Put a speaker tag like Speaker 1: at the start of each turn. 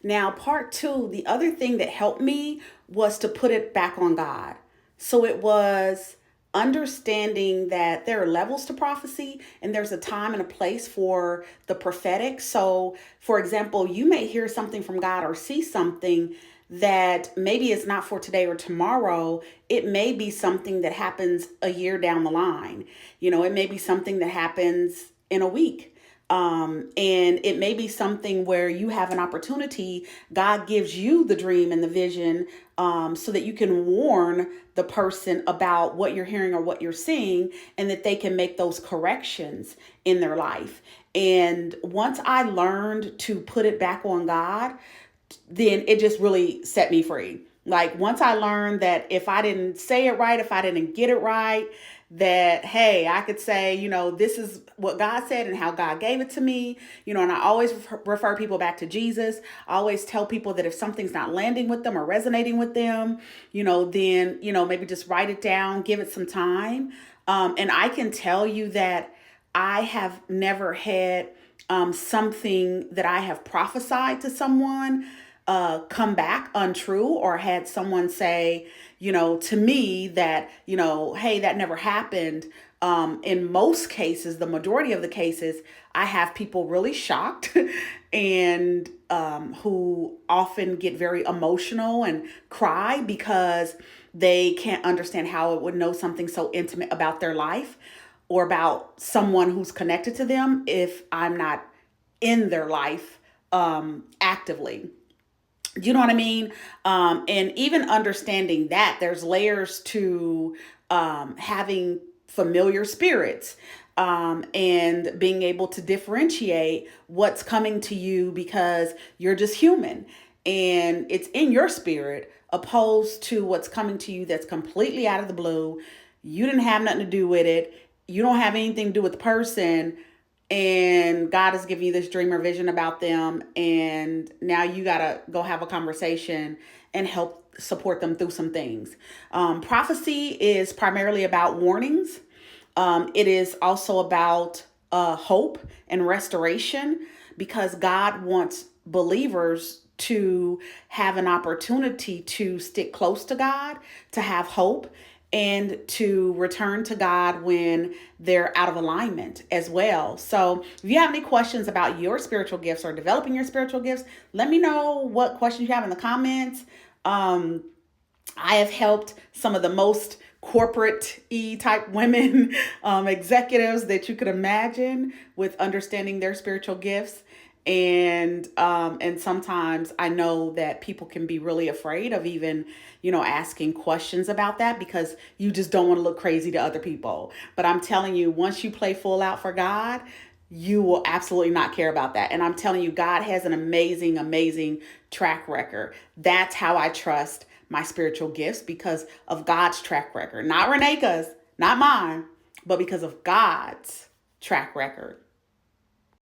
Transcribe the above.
Speaker 1: Now, part two, the other thing that helped me was to put it back on God. So it was understanding that there are levels to prophecy and there's a time and a place for the prophetic. So, for example, you may hear something from God or see something that maybe it's not for today or tomorrow. It may be something that happens a year down the line. It may be something that happens in a week. And it may be something where you have an opportunity. God gives you the dream and the vision, so that you can warn the person about what you're hearing or what you're seeing, and that they can make those corrections in their life. And once I learned to put it back on God, then it just really set me free. Like once I learned that if I didn't say it right, if I didn't get it right, that hey, I could say, this is what God said and how God gave it to me, and I always refer people back to Jesus. I always tell people that if something's not landing with them or resonating with them, then, maybe just write it down, give it some time. And I can tell you that I have never had something that I have prophesied to someone come back untrue, or had someone say, to me that, hey, that never happened. In most cases, the majority of the cases, I have people really shocked and who often get very emotional and cry because they can't understand how it would know something so intimate about their life or about someone who's connected to them if I'm not in their life actively. You know what I mean? And even understanding that there's layers to having familiar spirits, and being able to differentiate what's coming to you because you're just human and it's in your spirit, opposed to what's coming to you that's completely out of the blue. You didn't have nothing to do with it. You don't have anything to do with the person, and God is giving you this dream or vision about them, and now you gotta go have a conversation and help support them through some things. Prophecy is primarily about warnings. It is also about hope and restoration, because God wants believers to have an opportunity to stick close to God, to have hope, and to return to God when they're out of alignment as well. So, if you have any questions about your spiritual gifts or developing your spiritual gifts, let me know what questions you have in the comments. I have helped some of the most corporate E type women, executives that you could imagine, with understanding their spiritual gifts. And sometimes I know that people can be really afraid of even, asking questions about that, because you just don't want to look crazy to other people. But I'm telling you, once you play full out for God, you will absolutely not care about that. And I'm telling you, God has an amazing, amazing track record. That's how I trust my spiritual gifts, because of God's track record. Not Reneeka's, not mine, but because of God's track record.